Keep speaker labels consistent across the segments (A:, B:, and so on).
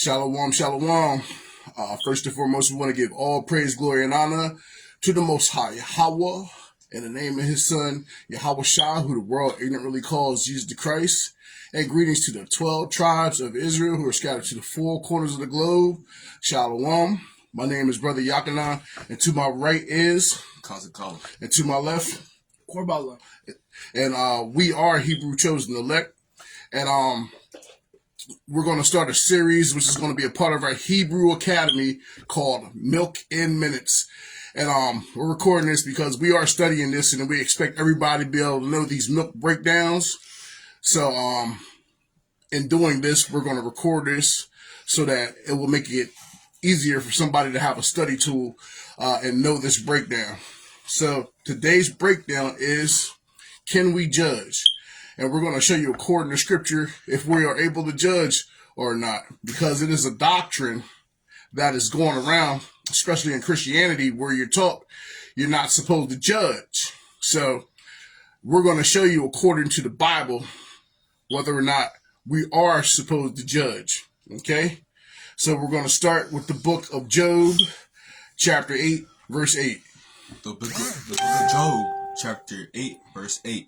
A: Shalom, shalom. First and foremost, we want to give all praise, glory, and honor to the Most High Yahweh, in the name of His Son, Yahweh Shah, who the world ignorantly calls Jesus the Christ. And greetings to the 12 tribes of Israel who are scattered to the four corners of the globe. Shalom. My name is Brother Yakanan, and to my right is
B: Kazakala.
A: And to my left,
C: Korbala.
A: And we are Hebrew Chosen Elect. And we're going to start a series which is going to be a part of our Hebrew Academy called Milk in Minutes. And we're recording this because we are studying this and we expect everybody to be able to know these milk breakdowns. So in doing this, we're going to record this so that it will make it easier for somebody to have a study tool and know this breakdown. So today's breakdown is, can we judge? And we're going to show you according to scripture if we are able to judge or not, because it is a doctrine that is going around, especially in Christianity, where you're taught you're not supposed to judge. So we're going to show you according to the Bible whether or not we are supposed to judge. Okay? So we're going to start with the book of Job, chapter 8, verse 8.
B: The book of Job, chapter 8, verse 8.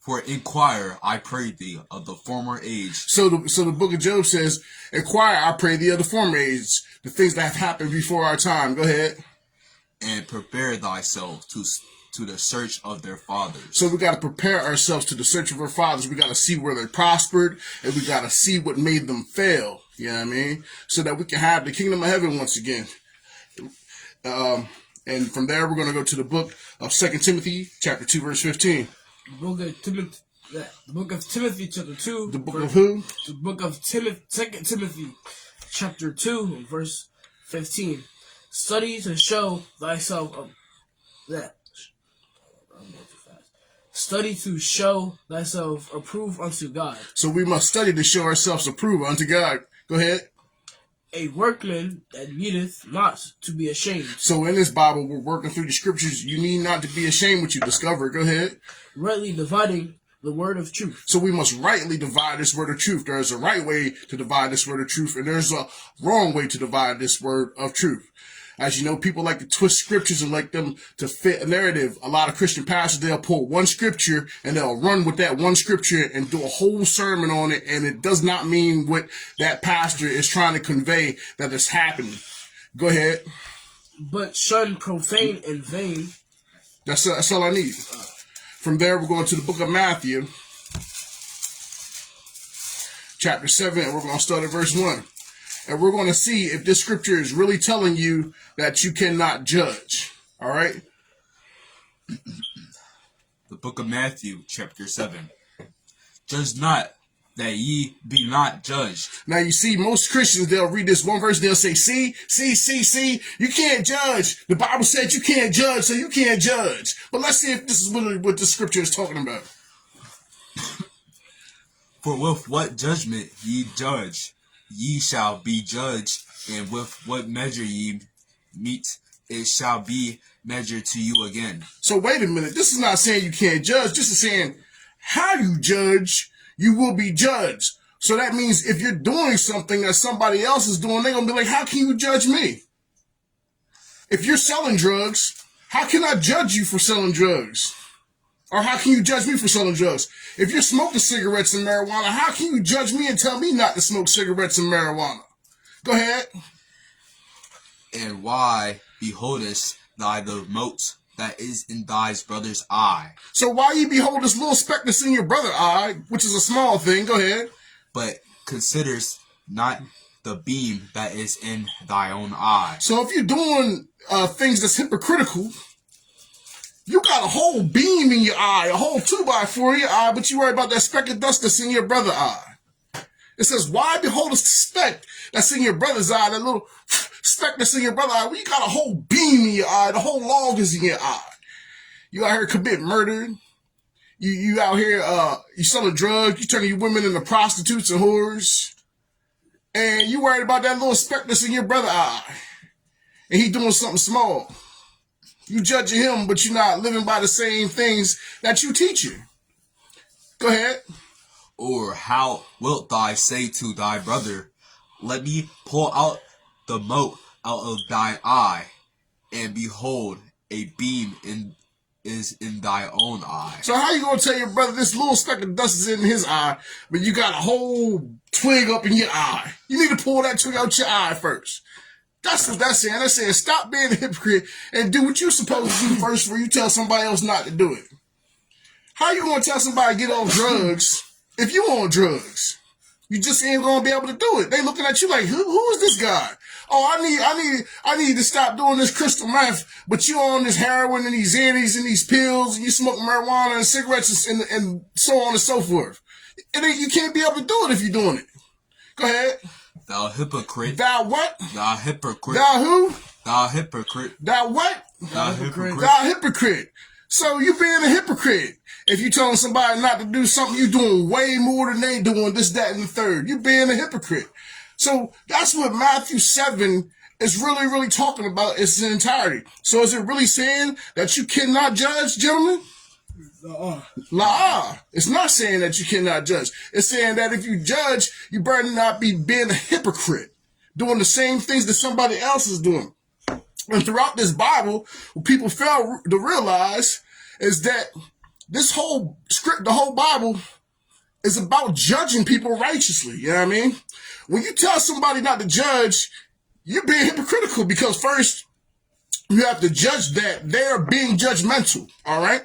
B: For inquire, I pray thee, of the former age.
A: So the book of Job says, inquire, I pray thee, of the former age, the things that have happened before our time. Go ahead.
B: And prepare thyself to the search of their fathers.
A: So we got to prepare ourselves to the search of our fathers. We got to see where they prospered, and we got to see what made them fail. You know what I mean? So that we can have the kingdom of heaven once again. And from there, we're going to go to the book of 2 Timothy, chapter 2, verse 15.
C: The book of Timothy, chapter 2.
A: The book of who?
C: The book of 2 Timothy, chapter 2, verse 15. Study to show thyself Study to show thyself approved unto God.
A: So we must study to show ourselves approved unto God. Go ahead.
C: A workman that needeth not to be ashamed.
A: So in this Bible, we're working through the scriptures. You need not to be ashamed what you discover. Go ahead.
C: Rightly dividing the word of truth.
A: So we must rightly divide this word of truth. There is a right way to divide this word of truth, and there's a wrong way to divide this word of truth. As you know, people like to twist scriptures and like them to fit a narrative. A lot of Christian pastors, they'll pull one scripture and they'll run with that one scripture and do a whole sermon on it, and it does not mean what that pastor is trying to convey that is happening. Go ahead.
C: But shun profane and vain.
A: That's all I need. From there, we're going to the book of Matthew, chapter 7, and we're going to start at verse 1. And we're going to see if this scripture is really telling you that you cannot judge. All right?
B: The book of Matthew, chapter 7. Judge not, that ye be not judged.
A: Now, you see, most Christians, they'll read this one verse, they'll say, see, you can't judge. The Bible said you can't judge, so you can't judge. But let's see if this is really what the scripture is talking about.
B: For with what judgment ye judge, ye shall be judged, and with what measure ye meet, it shall be measured to you again.
A: So wait a minute. This is not saying you can't judge. This is saying how you judge, you will be judged. So that means if you're doing something that somebody else is doing, they're going to be like, how can you judge me? If you're selling drugs, how can I judge you for selling drugs? Or how can you judge me for selling drugs? If you're smoking cigarettes and marijuana, how can you judge me and tell me not to smoke cigarettes and marijuana? Go ahead.
B: And why beholdest thou the mote that is in thy brother's eye?
A: So why you behold this little speck that's in your brother's eye, which is a small thing? Go ahead.
B: But considers not the beam that is in thy own eye.
A: So if you're doing things that's hypocritical, you got a whole beam in your eye, a whole 2x4 in your eye, but you worry about that speck of dust that's in your brother's eye. It says, why behold the speck that's in your brother's eye, that little speck that's in your brother's eye? Well, you got a whole beam in your eye, the whole log is in your eye. You out here committing murder. You out here, you selling drugs, you turning your women into prostitutes and whores. And you worried about that little speck that's in your brother's eye. And he doing something small. You judging him, but you're not living by the same things that you teaching. Go ahead.
B: Or how wilt thou say to thy brother, let me pull out the mote out of thy eye, and behold, a beam is in thy own eye.
A: So how you gonna tell your brother this little speck of dust is in his eye, but you got a whole twig up in your eye? You need to pull that twig out your eye first. That's what that's saying. That's saying stop being a hypocrite and do what you're supposed to do first before you tell somebody else not to do it. How you gonna tell somebody to get off drugs if you on drugs? You just ain't gonna be able to do it. They looking at you like, who is this guy? Oh, I need to stop doing this crystal meth, but you on this heroin and these Xannies and these pills and you smoke marijuana and cigarettes and so on and so forth. You can't be able to do it if you're doing it. Go ahead.
B: Thou hypocrite.
A: Thou what?
B: Thou hypocrite.
A: Thou who?
B: Thou hypocrite.
A: Thou what?
B: Thou hypocrite.
A: Thou hypocrite. So you being a hypocrite. If you telling somebody not to do something, you doing way more than they doing, this, that, and the third. You being a hypocrite. So that's what Matthew 7 is really, really talking about in its entirety. So is it really saying that you cannot judge, gentlemen? La. It's not saying that you cannot judge. It's saying that if you judge, you better not be being a hypocrite, doing the same things that somebody else is doing. And throughout this Bible, what people fail to realize is that this whole script, the whole Bible, is about judging people righteously. You know what I mean? When you tell somebody not to judge, you're being hypocritical because first, you have to judge that they're being judgmental. All right?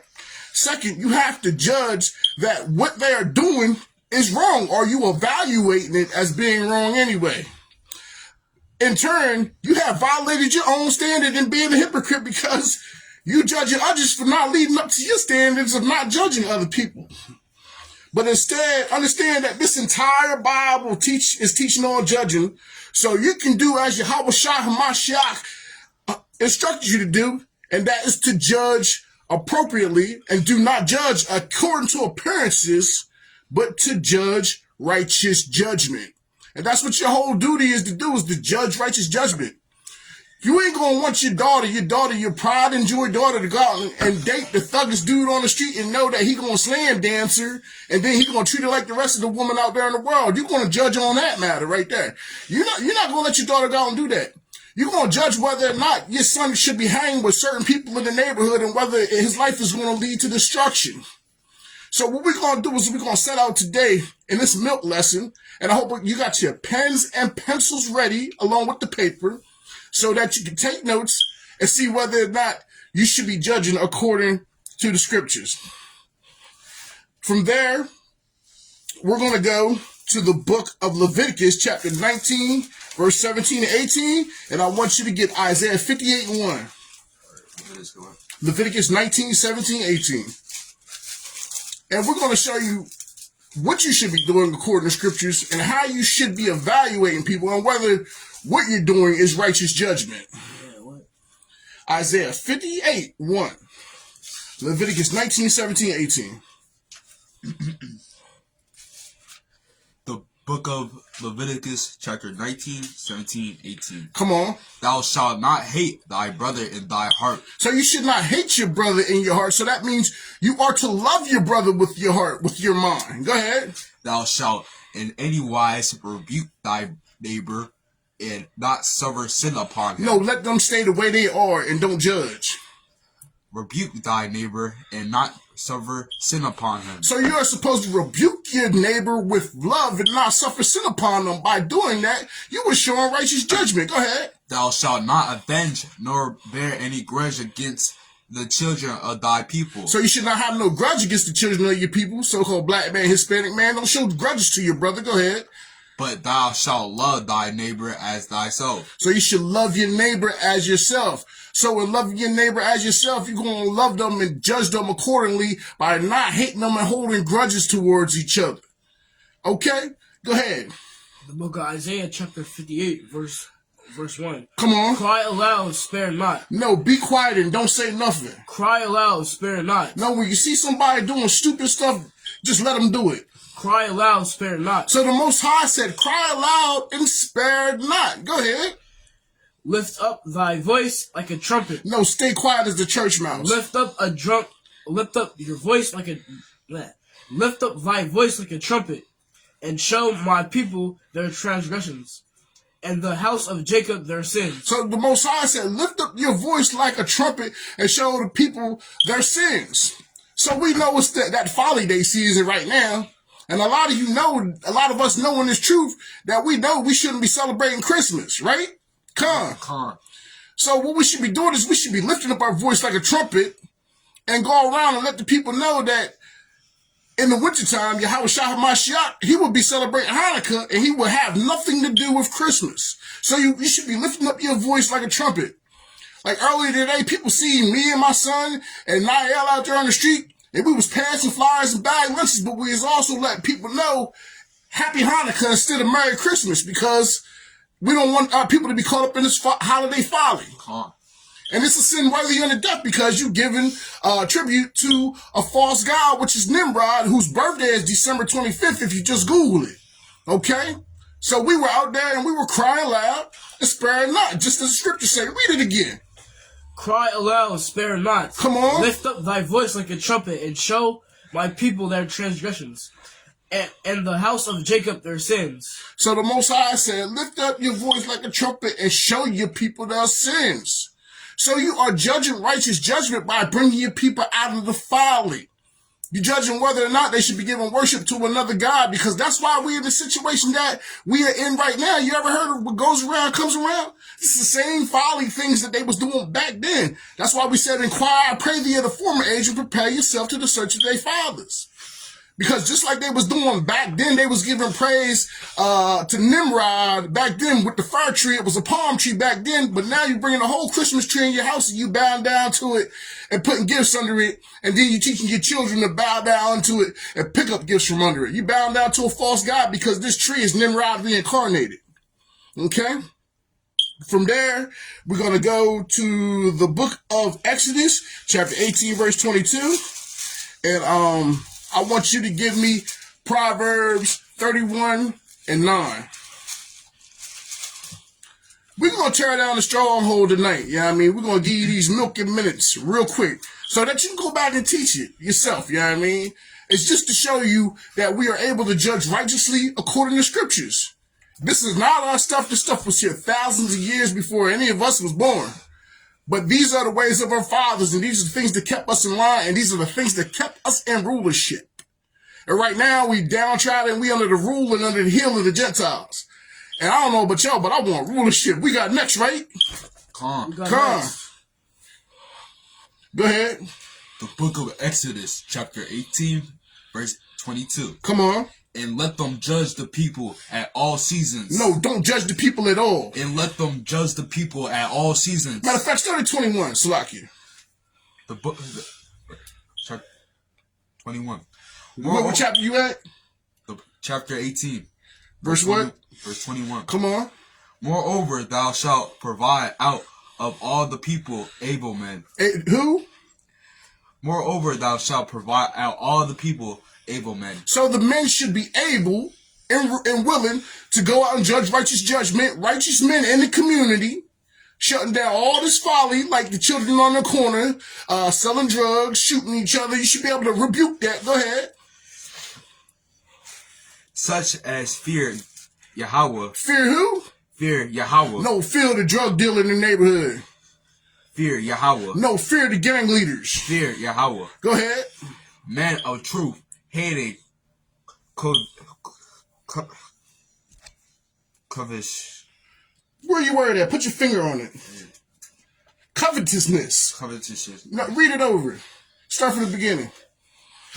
A: Second, you have to judge that what they are doing is wrong, or you evaluating it as being wrong anyway. In turn, you have violated your own standard in being a hypocrite because you judging others for not leading up to your standards of not judging other people. But instead, understand that this entire Bible is teaching on judging, so you can do as Yahweh Shah HaMashiach instructed you to do, and that is to judge appropriately and do not judge according to appearances, but to judge righteous judgment. And that's what your whole duty is to do, is to judge righteous judgment. You ain't gonna want your pride and joy daughter to go out and date the thuggest dude on the street and know that he gonna slam dance her and then he gonna treat her like the rest of the women out there in the world. You're gonna judge on that matter right there. You're not gonna let your daughter go out and do that. You're gonna judge whether or not your son should be hanging with certain people in the neighborhood and whether his life is gonna lead to destruction. So what we're going to do is we're going to set out today in this milk lesson, and I hope you got your pens and pencils ready along with the paper so that you can take notes and see whether or not you should be judging according to the scriptures. From there, we're going to go to the book of Leviticus, chapter 19, verse 17 and 18, and I want you to get Isaiah 58 and 1. Leviticus 19, 17, 18. And we're going to show you what you should be doing according to scriptures and how you should be evaluating people and whether what you're doing is righteous judgment. Isaiah 58, 1. Leviticus 19, 17, 18.
B: The book of Leviticus, chapter 19, 17, 18.
A: Come on.
B: Thou shalt not hate thy brother in thy heart.
A: So you should not hate your brother in your heart. So that means you are to love your brother with your heart, with your mind. Go ahead.
B: Thou shalt in any wise rebuke thy neighbor and not suffer sin upon him.
A: No, let them stay the way they are and don't judge.
B: Rebuke thy neighbor and not suffer sin upon him.
A: So you are supposed to rebuke your neighbor with love and not suffer sin upon them. By doing that, you are showing righteous judgment. Go ahead.
B: Thou shalt not avenge nor bear any grudge against the children of thy people.
A: So you should not have no grudge against the children of your people, so-called black man, Hispanic man. Don't show grudges to your brother. Go ahead.
B: But thou shalt love thy neighbor as thyself.
A: So you should love your neighbor as yourself. So in loving your neighbor as yourself, you're going to love them and judge them accordingly by not hating them and holding grudges towards each other. Okay? Go ahead.
C: The book of Isaiah, chapter 58, verse 1.
A: Come on.
C: Cry aloud, spare not.
A: No, be quiet and don't say nothing.
C: Cry aloud, spare not.
A: No, when you see somebody doing stupid stuff, just let them do it.
C: Cry aloud, spare not.
A: So the Most High said, cry aloud and spare not. Go ahead.
C: Lift up thy voice like a trumpet.
A: No, stay quiet as the church mouse.
C: Lift up your voice like a lift up thy voice like a trumpet, and show my people their transgressions. and the house of Jacob their sins.
A: So the Most High said, lift up your voice like a trumpet and show the people their sins. So we know it's that folly day season right now. And a lot of us know in this truth that we know we shouldn't be celebrating Christmas, right?
B: Con.
A: So what we should be doing is we should be lifting up our voice like a trumpet and go around and let the people know that in the wintertime, Yahweh Shah HaMashiach, he will be celebrating Hanukkah and he will have nothing to do with Christmas. So you should be lifting up your voice like a trumpet. Like earlier today, people see me and my son and Niall out there on the street, and we was passing flyers and bag lunches, but we was also letting people know Happy Hanukkah instead of Merry Christmas, because we don't want our people to be caught up in this holiday folly.
B: Con.
A: And it's a sin worthy unto death because you're giving tribute to a false god, which is Nimrod, whose birthday is December 25th, if you just Google it. Okay? So we were out there and we were crying loud and sparing not, just as the scripture say. Read it again.
C: Cry aloud and spare not.
A: Come on.
C: Lift up thy voice like a trumpet, and show my people their transgressions, and the house of Jacob their sins.
A: So the Most High said, lift up your voice like a trumpet and show your people their sins. So you are judging righteous judgment by bringing your people out of the folly. You're judging whether or not they should be giving worship to another God, because that's why we're in the situation that we are in right now. You ever heard of what goes around comes around? It's the same folly things that they was doing back then. That's why we said, inquire, I pray thee of the former age, and prepare yourself to the search of their fathers. Because just like they was doing back then, they was giving praise to Nimrod back then with the fir tree. It was a palm tree back then, but now you're bringing a whole Christmas tree in your house and you bowing down to it and putting gifts under it, and then you're teaching your children to bow down to it and pick up gifts from under it. You bowing down to a false god because this tree is Nimrod reincarnated. Okay? From there, we're going to go to the book of Exodus, chapter 18, verse 22. And I want you to give me Proverbs 31 and 9. We're going to tear down the stronghold tonight. Yeah, I mean, we're going to give you these milk and minutes real quick so that you can go back and teach it yourself. Yeah, I mean, it's just to show you that we are able to judge righteously according to scriptures. This is not our stuff. This stuff was here thousands of years before any of us was born. But these are the ways of our fathers, and these are the things that kept us in line, and these are the things that kept us in rulership. And right now, we downtrodden, and we under the rule and under the heel of the Gentiles. And I don't know about y'all, but I want rulership. We got next, right?
B: Con.
A: Come. Go ahead.
B: The book of Exodus, chapter 18, verse 22.
A: Come on.
B: And let them judge the people at all seasons.
A: No, don't judge the people at all.
B: And let them judge the people at all seasons.
A: Matter of fact, start at 21, Salakia.
B: The book, chapter 21.
A: What chapter you at?
B: The chapter 18.
A: Verse what?
B: Verse 21.
A: Come on.
B: Moreover, thou shalt provide out of all the people able men.
A: Who?
B: Moreover, thou shalt provide out all the people able men.
A: So the men should be able and willing to go out and judge righteous judgment, righteous men in the community, shutting down all this folly, like the children on the corner, selling drugs, shooting each other. You should be able to rebuke that. Go ahead.
B: Such as fear Yahweh.
A: Fear who?
B: Fear Yahweh.
A: No, fear the drug dealer in the neighborhood.
B: Fear Yahweh.
A: No, fear the gang leaders.
B: Fear Yahweh.
A: Go ahead.
B: Man of truth, hating covetous.
A: Where you word at? Put your finger on it. Covetousness.
B: Covetousness.
A: No, read it over. Start from the beginning.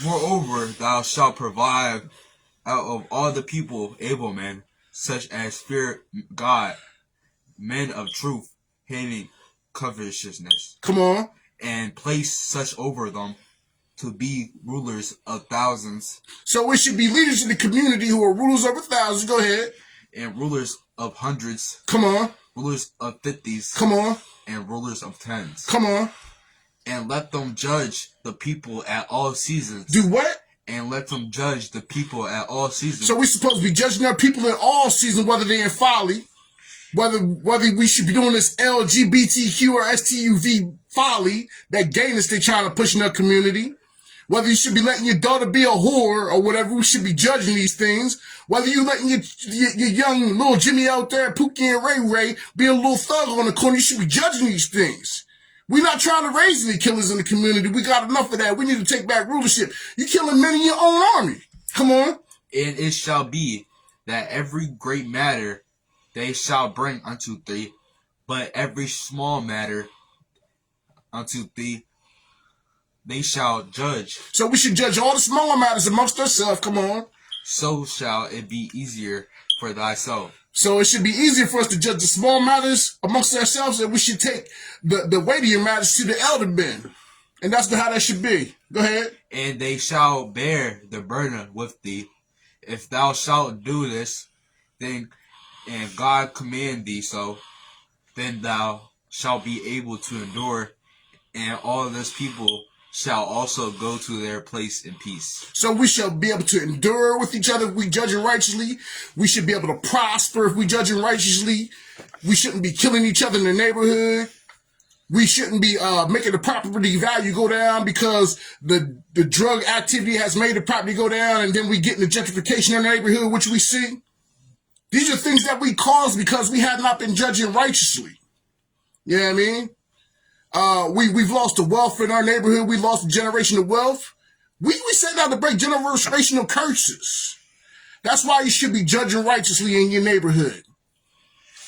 B: Moreover, thou shalt provide out of all the people able men, such as fear God, men of truth, hating covetousness.
A: Come on.
B: And place such over them to be rulers of thousands.
A: So it should be leaders in the community who are rulers over thousands. Go ahead.
B: And rulers of hundreds.
A: Come on.
B: Rulers of 50s.
A: Come on.
B: And rulers of 10s.
A: Come on.
B: And let them judge the people at all seasons.
A: Do what?
B: And let them judge the people at all seasons.
A: So we're supposed to be judging our people in all seasons, whether they're in folly, whether we should be doing this LGBTQ or STUV folly, that gayness they're trying to push in our community, Whether you should be letting your daughter be a whore or whatever, we should be judging these things. Whether you letting your young little Jimmy out there, Pookie and Ray Ray, be a little thug on the corner, you should be judging these things. We're not trying to raise any killers in the community. We got enough of that. We need to take back rulership. You're killing men in your own army. Come on.
B: And it shall be that every great matter they shall bring unto thee, but every small matter unto thee they shall judge.
A: So we should judge all the smaller matters amongst ourselves. Come on.
B: So shall it be easier for thyself.
A: So it should be easier for us to judge the small matters amongst ourselves, and we should take the weightier matters to the elder men. And that's how that should be. Go ahead.
B: And they shall bear the burden with thee. If thou shalt do this, then, and God command thee so, then thou shalt be able to endure, and all this people shall also go to their place in peace.
A: So we shall be able to endure with each other if we judge righteously. We should be able to prosper if we judge righteously. We shouldn't be killing each other in the neighborhood. We shouldn't be making the property value go down because the drug activity has made the property go down, and then we get in the gentrification in the neighborhood, which we see. These are things that we cause because we have not been judging righteously. You know what I mean? We've lost the wealth in our neighborhood. We lost the generational wealth. We set out to break generational curses. That's why you should be judging righteously in your neighborhood.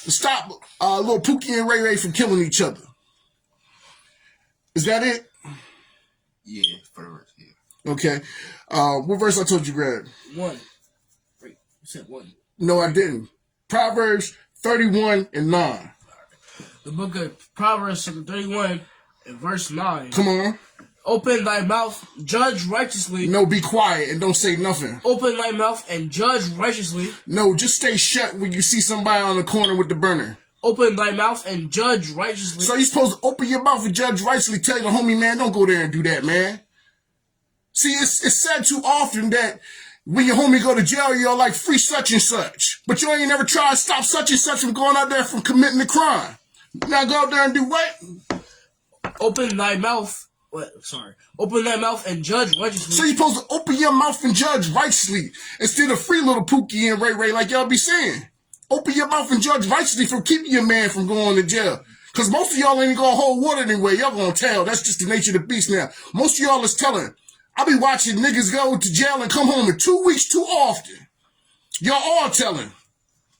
A: To stop little Pookie and Ray Ray from killing each other. Is that it?
B: Yeah, for the verse, yeah.
A: Okay. What verse I told you, Greg?
C: 1. Wait, you said 1.
A: No, I didn't. Proverbs 31 and 9.
C: The book of Proverbs, chapter 31, and verse 9.
A: Come on.
C: Open thy mouth, judge righteously.
A: No, be quiet and don't say nothing.
C: Open thy mouth and judge righteously.
A: No, just stay shut when you see somebody on the corner with the burner.
C: Open thy mouth and judge righteously.
A: So you're supposed to open your mouth and judge righteously. Tell your homie, man, don't go there and do that, man. See, it's said too often that when your homie go to jail, you're like free such and such. But you ain't never tried to stop such and such from going out there from committing the crime. Now go out there and do what?
C: Open thy mouth. Open thy mouth and judge righteously.
A: So you're supposed to open your mouth and judge righteously instead of free little Pookie and Ray Ray like y'all be saying. Open your mouth and judge righteously from keeping your man from going to jail. Because most of y'all ain't gonna hold water anyway. Y'all gonna tell. That's just the nature of the beast now. Most of y'all is telling. I be watching niggas go to jail and come home in 2 weeks too often. Y'all all telling.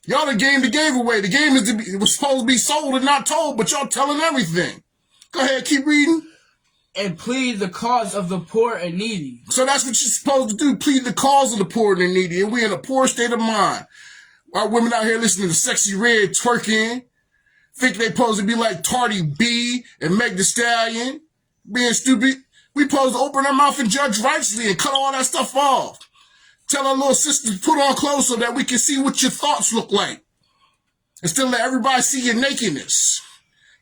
A: Y'all the game that gave away. The game was supposed to be sold and not told, but y'all telling everything. Go ahead, keep reading.
C: And plead the cause of the poor and needy.
A: So that's what you're supposed to do. Plead the cause of the poor and the needy. And we in a poor state of mind. Our women out here listening to Sexy Red twerking. Think they supposed to be like Cardi B and Meg Thee Stallion. Being stupid. We supposed to open our mouth and judge righteously and cut all that stuff off. Tell our little sisters to put on clothes so that we can see what your thoughts look like. And still let everybody see your nakedness.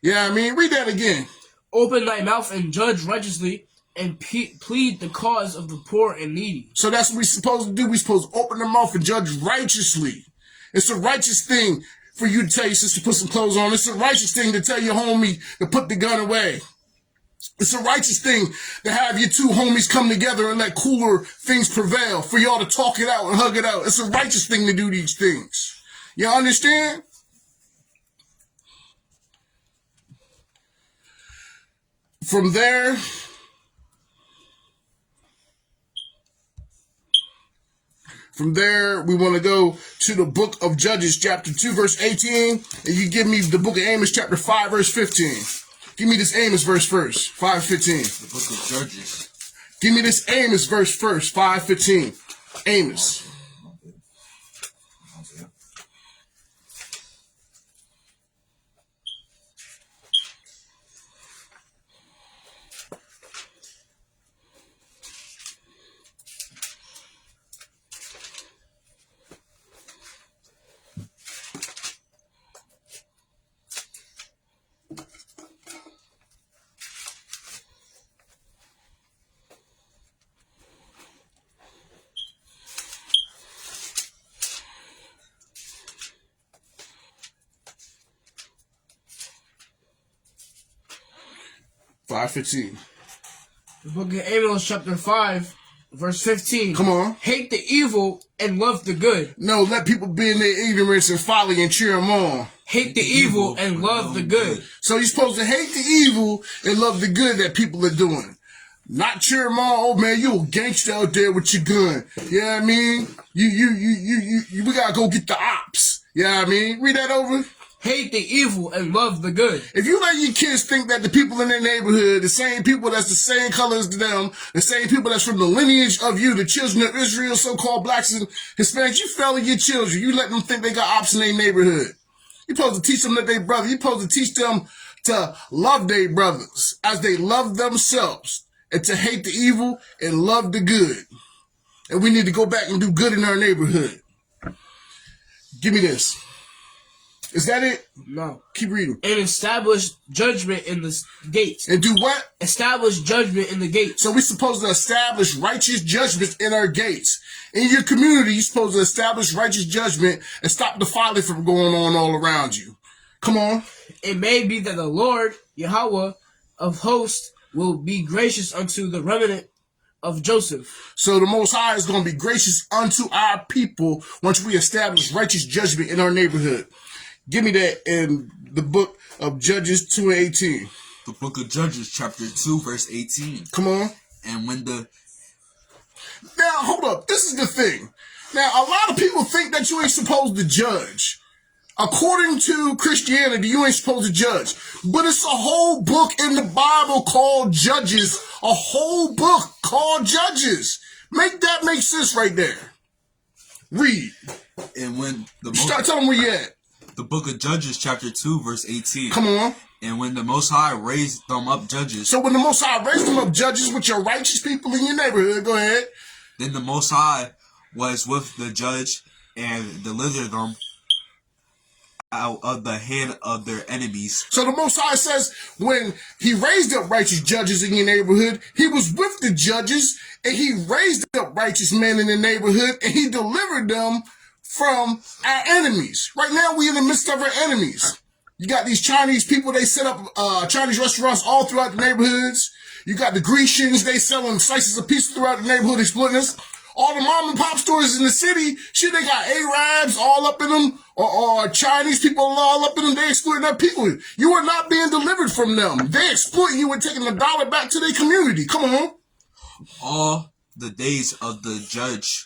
A: You know what I mean? Read that again.
C: Open thy mouth and judge righteously, and plead the cause of the poor and needy.
A: So that's what we're supposed to do. We're supposed to open our mouth and judge righteously. It's a righteous thing for you to tell your sister to put some clothes on. It's a righteous thing to tell your homie to put the gun away. It's a righteous thing to have your two homies come together and let cooler things prevail, for y'all to talk it out and hug it out. It's a righteous thing to do these things. Y'all understand? From there, we want to go to the book of Judges, chapter 2, verse 18, and you give me the book of Amos, chapter 5, verse 15. Give me this Amos verse first, 5:15.
B: The book of Judges.
A: Give me this Amos verse first, 5:15. Amos. $5.15.
C: The book of Amos, chapter 5, verse 15.
A: Come on.
C: Hate the evil and love the good.
A: No, let people be in their ignorance and folly and cheer them on.
C: Hate the evil and love the good.
A: So you're supposed to hate the evil and love the good that people are doing. Not cheer them on. Oh man, you a gangster out there with your gun. You know what I mean? We gotta go get the ops. You know what I mean? Read that over.
C: Hate the evil and love the good.
A: If you let your kids think that the people in their neighborhood, the same people that's the same color as them, the same people that's from the lineage of you, the children of Israel, so-called blacks and Hispanics, you failing your children. You let them think they got ops in their neighborhood. You're supposed to teach them that they brother. You're supposed to teach them to love their brothers as they love themselves and to hate the evil and love the good. And we need to go back and do good in our neighborhood. Give me this. Is that it?
C: No.
A: Keep reading.
C: And establish judgment in the gates.
A: And do what?
C: Establish judgment in the gates.
A: So we're supposed to establish righteous judgments in our gates. In your community, you're supposed to establish righteous judgment and stop the folly from going on all around you. Come on.
C: It may be that the Lord, Yahweh of hosts, will be gracious unto the remnant of Joseph.
A: So the Most High is going to be gracious unto our people once we establish righteous judgment in our neighborhood. Give me that in the book of Judges 2:18.
B: The book of Judges, chapter 2, verse 18.
A: Come on.
B: And when the...
A: Now, hold up. This is the thing. Now, a lot of people think that you ain't supposed to judge. According to Christianity, you ain't supposed to judge. But it's a whole book in the Bible called Judges. A whole book called Judges. Make that make sense right there. Read.
B: And when the...
A: Start telling where you at.
B: The book of Judges, chapter 2, verse 18.
A: Come on.
B: And when the Most High raised them up judges...
A: So when the Most High raised them up judges with your righteous people in your neighborhood, go ahead.
B: Then the Most High was with the judge and delivered them out of the hand of their enemies.
A: So the Most High says when he raised up righteous judges in your neighborhood, he was with the judges and he raised up righteous men in the neighborhood and he delivered them from our enemies. Right now, we in the midst of our enemies. You got these Chinese people, they set up Chinese restaurants all throughout the neighborhoods. You got the Grecians, they selling slices of pizza throughout the neighborhood, exploiting us. All the mom and pop stores in the city, shit, they got Arabs all up in them, or Chinese people all up in them. They exploiting their people. You are not being delivered from them. They exploiting you and taking $1 back to their community. Come on.
B: All the days of the judge,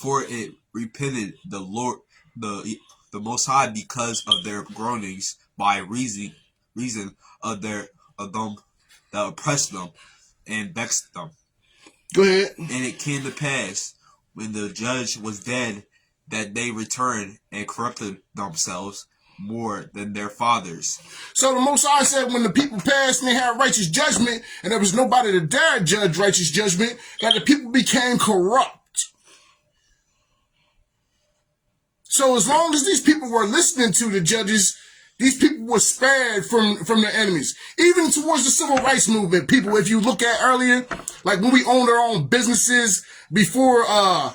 B: for it repented the Lord, the Most High, because of their groanings, by reason of them that oppressed them and vexed them.
A: Go ahead.
B: And it came to pass, when the judge was dead, that they returned and corrupted themselves more than their fathers.
A: So the Most High said when the people passed and they had righteous judgment, and there was nobody to dare judge righteous judgment, that the people became corrupt. So as long as these people were listening to the judges, these people were spared from their enemies. Even towards the civil rights movement, people, if you look at earlier, like when we owned our own businesses before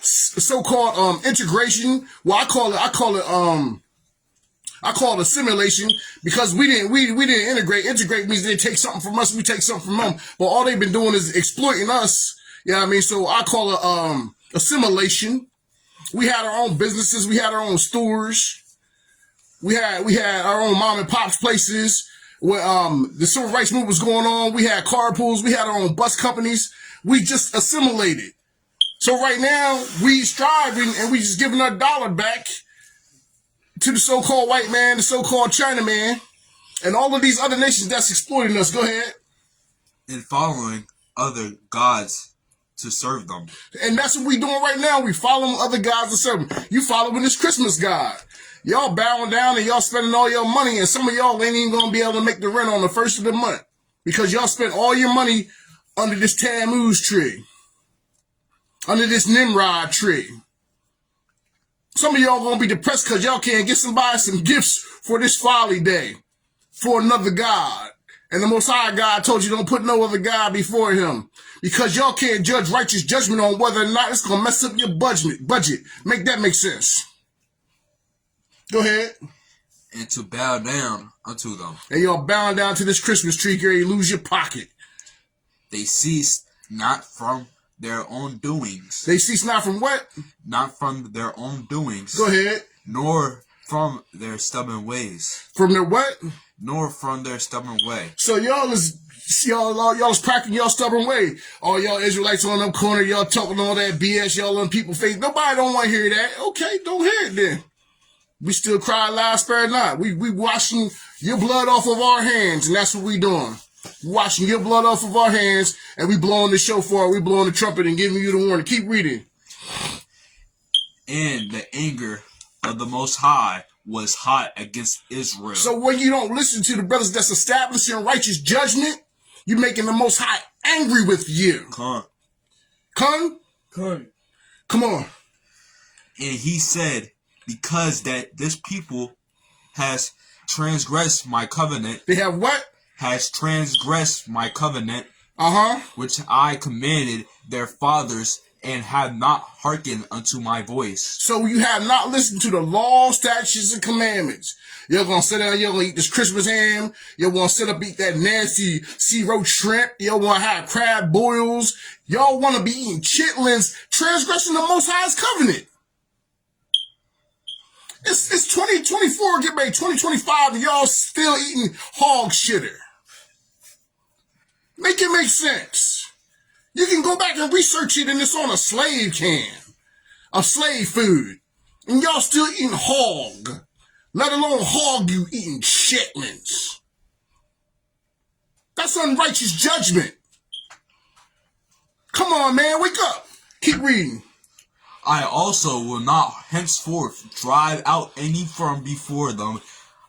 A: so-called integration, well, I call it assimilation, because we didn't integrate. Integrate means they take something from us, we take something from them. But all they've been doing is exploiting us. You know what I mean? So I call it assimilation. We had our own businesses, we had our own stores. We had our own mom and pops places where the civil rights movement was going on. We had carpools, we had our own bus companies. We just assimilated. So right now we striving and we just giving our $1 back to the so-called white man, the so-called Chinaman, and all of these other nations that's exploiting us. Go ahead.
B: And following other gods to serve them.
A: And that's what we doing right now. We following other gods to serve them. You following this Christmas God. Y'all bowing down and y'all spending all your money, and some of y'all ain't even going to be able to make the rent on the first of the month because y'all spent all your money under this Tammuz tree, under this Nimrod tree. Some of y'all going to be depressed because y'all can't get somebody some gifts for this folly day for another God. And the Most High God told you don't put no other God before him because y'all can't judge righteous judgment on whether or not it's going to mess up your budget. Make that make sense. Go ahead.
B: And to bow down unto them.
A: And y'all bowing down to this Christmas tree, Gary, you lose your pocket.
B: They ceased not from their own doings,
A: They cease not from what?
B: not from their own doings,
A: Go ahead.
B: nor from their stubborn ways,
A: From their what?
B: nor from their stubborn way.
A: So y'all is practicing y'all stubborn way. All y'all Israelites on them corner, y'all talking all that BS, y'all on people's face. Nobody don't want to hear that. Okay, don't hear it then. We still cry loud, spare not. We washing your blood off of our hands, and that's what we doing. We washing your blood off of our hands, and we blowing the shofar, we blowing the trumpet, and giving you the warning. Keep reading.
B: And the anger of the Most High was hot against Israel.
A: So when you don't listen to the brothers that's establishing righteous judgment, you're making the Most High angry with you.
B: Come.
A: Come on.
B: And he said, because that this people has transgressed my covenant,
A: They have what?
B: has transgressed my covenant,
A: Uh-huh.
B: which I commanded their fathers, and have not hearkened unto my voice.
A: So you have not listened to the law, statutes, and commandments. You're going to sit down, you're going to eat this Christmas ham. You're going to sit up, eat that nasty sea roast shrimp. You're going to have crab boils. Y'all want to be eating chitlins, transgressing the Most High's covenant. It's 2024, get ready, 2025, and y'all still eating hog shitter. Make it make sense. You can go back and research it, and it's on a slave can of slave food. And y'all still eating hog. Let alone hog you eating chitlins. That's unrighteous judgment. Come on, man, wake up. Keep reading.
B: I also will not henceforth drive out any from before them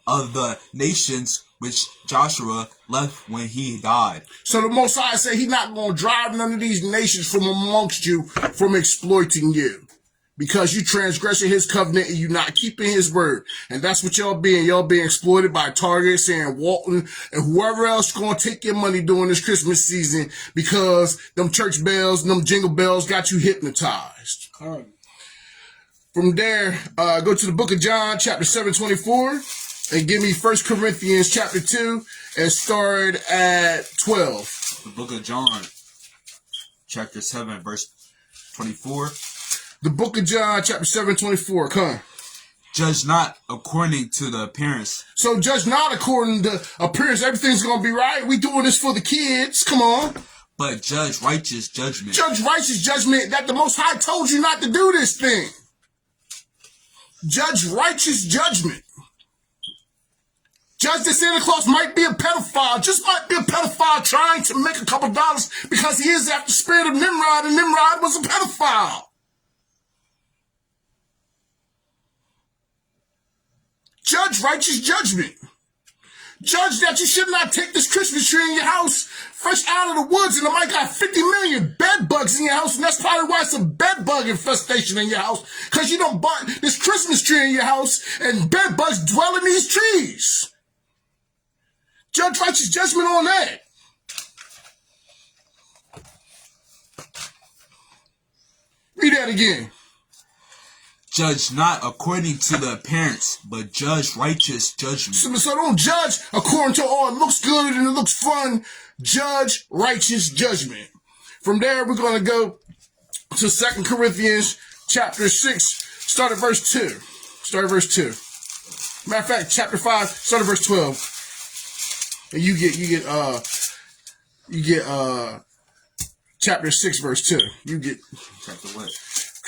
B: of the nations which Joshua left when he died.
A: So the Most High said he's not going to drive none of these nations from amongst you from exploiting you. Because you transgressing his covenant and you not keeping his word. And that's what y'all being. Y'all being exploited by Target, saying Walton, and whoever else going to take your money during this Christmas season because them church bells and them jingle bells got you hypnotized. From there, go to the book of John, chapter 7:24, and give me 1 Corinthians chapter 2 and start at 12.
B: The book of John, chapter 7, verse 24.
A: The book of John, chapter 7:24. Come.
B: Judge not according to the appearance.
A: So judge not according to appearance. Everything's going to be right. We doing this for the kids. Come on.
B: But judge righteous judgment.
A: Judge righteous judgment that the Most High told you not to do this thing. Judge righteous judgment. Judge that Santa Claus might be a pedophile, just might be a pedophile trying to make a couple dollars because he is after the spirit of Nimrod, and Nimrod was a pedophile. Judge righteous judgment. Judge that you should not take this Christmas tree in your house fresh out of the woods and it might got 50 million bed bugs in your house, and that's probably why it's a bed bug infestation in your house, because you don't buy this Christmas tree in your house and bed bugs dwell in these trees. Judge righteous judgment on that. Read that again.
B: Judge not according to the appearance, but judge righteous judgment.
A: So don't judge according to, oh, it looks good and it looks fun. Judge righteous judgment. From there, we're going to go to 2 Corinthians chapter 6, start at verse 2. Start at verse 2. Matter of fact, chapter 5, start at verse 12. And you get chapter 6, verse 2. You get
B: Chapter what?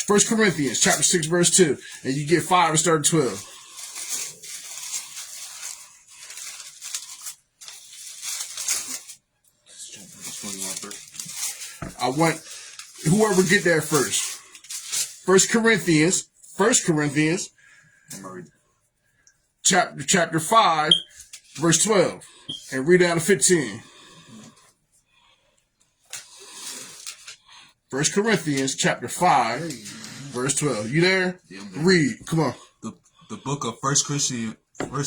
A: 1 Corinthians chapter 6, verse 2. And you get 5 and start at 12. I want whoever get there first. 1 Corinthians, chapter 5, verse 12. And read down to 15. 1 Corinthians chapter 5, verse 12. You there?
B: Yeah, I'm there.
A: Read. Come on.
B: The book of 1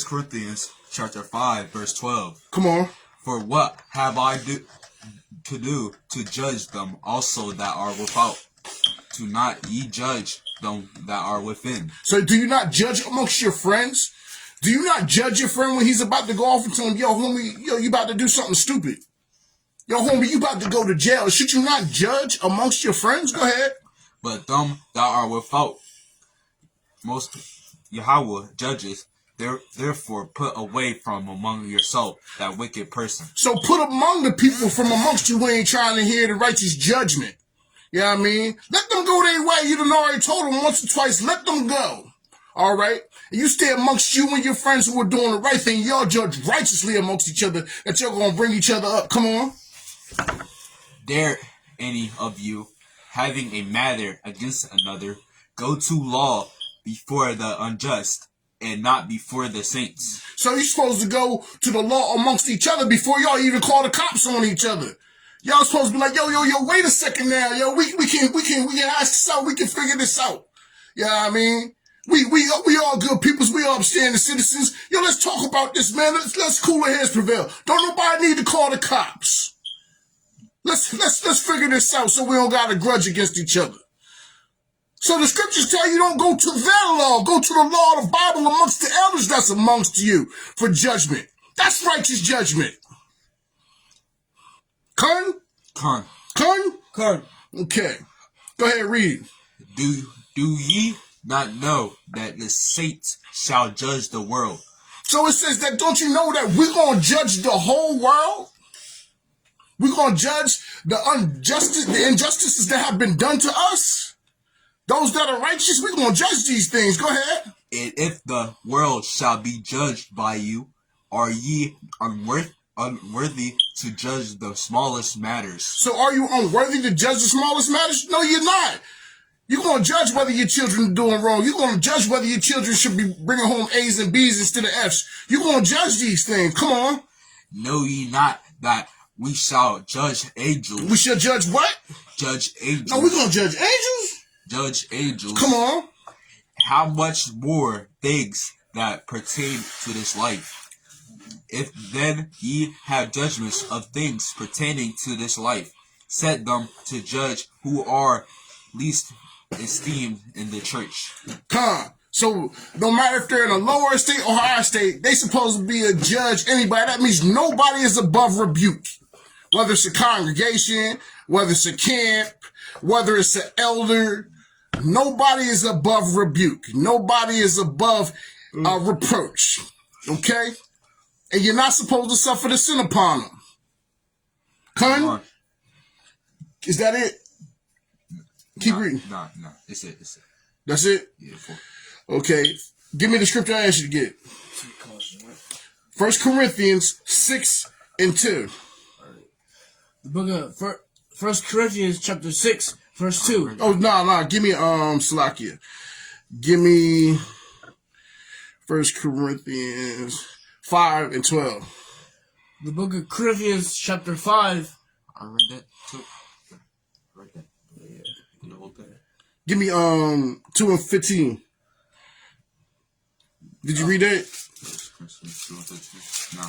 B: Corinthians chapter 5, verse 12.
A: Come on.
B: For what have I to do to judge them also that are without? To not ye judge them that are within.
A: So do you not judge amongst your friends? Do you not judge your friend when he's about to go off and tell him, yo, homie, yo, you about to do something stupid? Yo, homie, you about to go to jail. Should you not judge amongst your friends? Go ahead.
B: But them that are without most Yahweh judges, therefore put away from among yourself that wicked person.
A: So put among the people from amongst you who ain't trying to hear the righteous judgment. You know what I mean? Let them go their way. You done already told them once or twice. Let them go. All right? And you stay amongst you and your friends who are doing the right thing. Y'all judge righteously amongst each other that you're going to bring each other up. Come on.
B: Dare any of you, having a matter against another, go to law before the unjust, and not before the saints.
A: So you're supposed to go to the law amongst each other before y'all even call the cops on each other. Y'all supposed to be like, yo, wait a second now. Yo, we can ask this out. We can figure this out. You know what I mean? We all good peoples. We all upstanding citizens. Yo, let's talk about this, man. Let's cooler heads prevail. Don't nobody need to call the cops. Let's figure this out so we don't got a grudge against each other. So the scriptures tell you don't go to their law. Go to the law of the Bible amongst the elders that's amongst you for judgment. That's righteous judgment. Kun?
B: Con.
A: Okay. Go ahead, read.
B: Do ye not know that the saints shall judge the world?
A: So it says that, don't you know that we're going to judge the whole world? We're going to judge the injustices that have been done to us? Those that are righteous, we're going to judge these things. Go ahead.
B: And if the world shall be judged by you, are ye unworthy to judge the smallest matters?
A: So are you unworthy to judge the smallest matters? No, you're not. You're going to judge whether your children are doing wrong. You're going to judge whether your children should be bringing home A's and B's instead of F's. You're going to judge these things. Come on.
B: Know ye not that we shall judge angels?
A: We shall judge what?
B: Judge angels.
A: No, we're going to judge angels?
B: Judge angels.
A: Come on.
B: How much more things that pertain to this life? If then ye have judgments of things pertaining to this life, set them to judge who are least esteemed in the church.
A: So no matter if they're in a lower estate or higher estate, they supposed to be a judge anybody. That means nobody is above rebuke. Whether it's a congregation, whether it's a camp, whether it's an elder, nobody is above rebuke. Nobody is above reproach. Okay? And you're not supposed to suffer the sin upon them. Kun? Is that it? Keep reading.
B: No. It's it.
A: That's it?
B: Yeah,
A: Okay. Give me the scripture I asked you to get. 1 Corinthians 6:2.
C: The book of 1 Corinthians chapter 6, verse 2.
A: Oh, no. Give me, Salakia. Give me 1 Corinthians 5:12.
C: The book of Corinthians chapter 5.
B: I read that too. Right there. Yeah. The whole thing.
A: Give me 2:15. Did you read that?
B: No.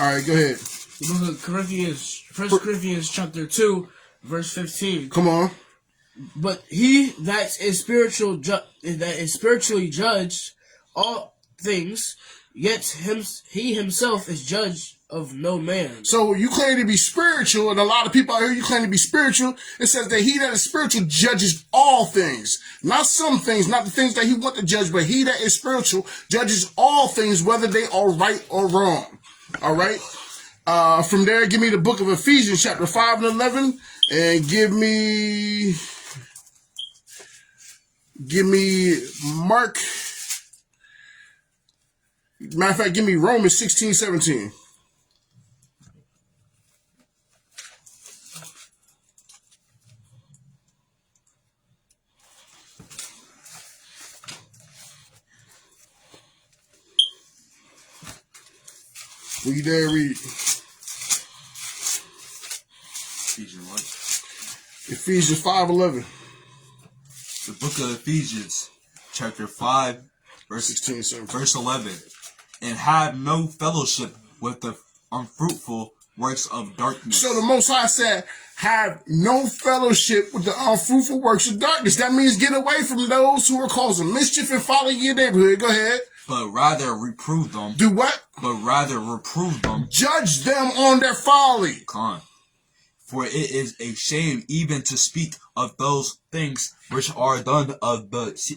A: All right, go ahead.
C: The book of Corinthians, 1 Corinthians chapter 2, verse 15.
A: Come on.
C: But he that is spiritually judged all things, yet he himself is judged of no man.
A: So you claim to be spiritual, and a lot of people out here, you claim to be spiritual. It says that he that is spiritual judges all things. Not some things, not the things that he want to judge, but he that is spiritual judges all things, whether they are right or wrong. All right? From there, give me the book of Ephesians, chapter 5:11, and give me Mark. Matter of fact, give me Romans 16:17. Read there, read.
B: Ephesians what?
A: Ephesians 5:11.
B: The book of Ephesians, chapter 5, verse
A: 16, 17.
B: verse 11. And have no fellowship with the unfruitful works of darkness.
A: So the Most High said, have no fellowship with the unfruitful works of darkness. That means get away from those who are causing mischief and follow your neighborhood. Go ahead.
B: But rather reprove them.
A: Do what?
B: But rather reprove them.
A: Judge them on their folly.
B: Con. For it is a shame even to speak of those things which are done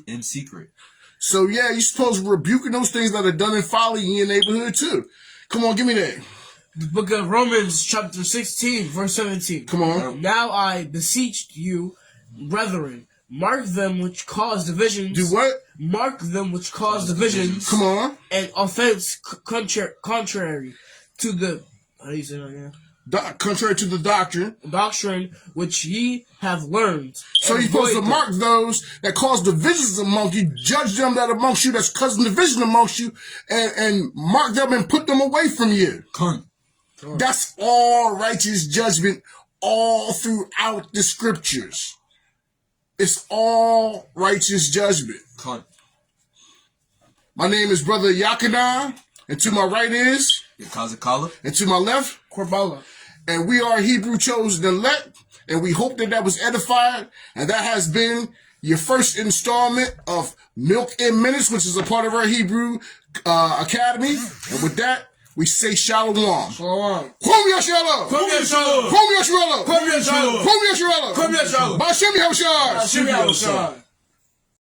B: in secret.
A: So yeah, you're supposed to rebuking those things that are done in folly in your neighborhood too. Come on, give me that.
C: The book of Romans, chapter 16, verse 17.
A: Come on.
C: Now I beseech you, brethren, mark them which cause divisions.
A: Do what?
C: Mark them which cause divisions.
A: Come on.
C: And offense contrary to the, how do you say that again?
A: Contrary to the
C: doctrine which ye have learned.
A: So you're supposed to mark those that cause divisions among you, judge them that amongst you that's causing division amongst you, and mark them and put them away from you. That's all righteous judgment all throughout the scriptures. It's all righteous judgment. My name is Brother Yakanan, and to my right is
B: Kazakala,
A: and to my left,
C: Corbala.
A: And we are Hebrew chosen elect, and we hope that was edified, and that has been your first installment of Milk in Minutes, which is a part of our Hebrew Academy. And with that, we say Shalom.
C: Shalom.
A: Kwam Yashala.
C: Kwam Yashala.
A: Kwam Yashala.
C: Kwam Yashala.
A: Kwam Yashala.
C: Kwam Yashala.
A: Bashim Yahushua.
C: Bashim Yahushua.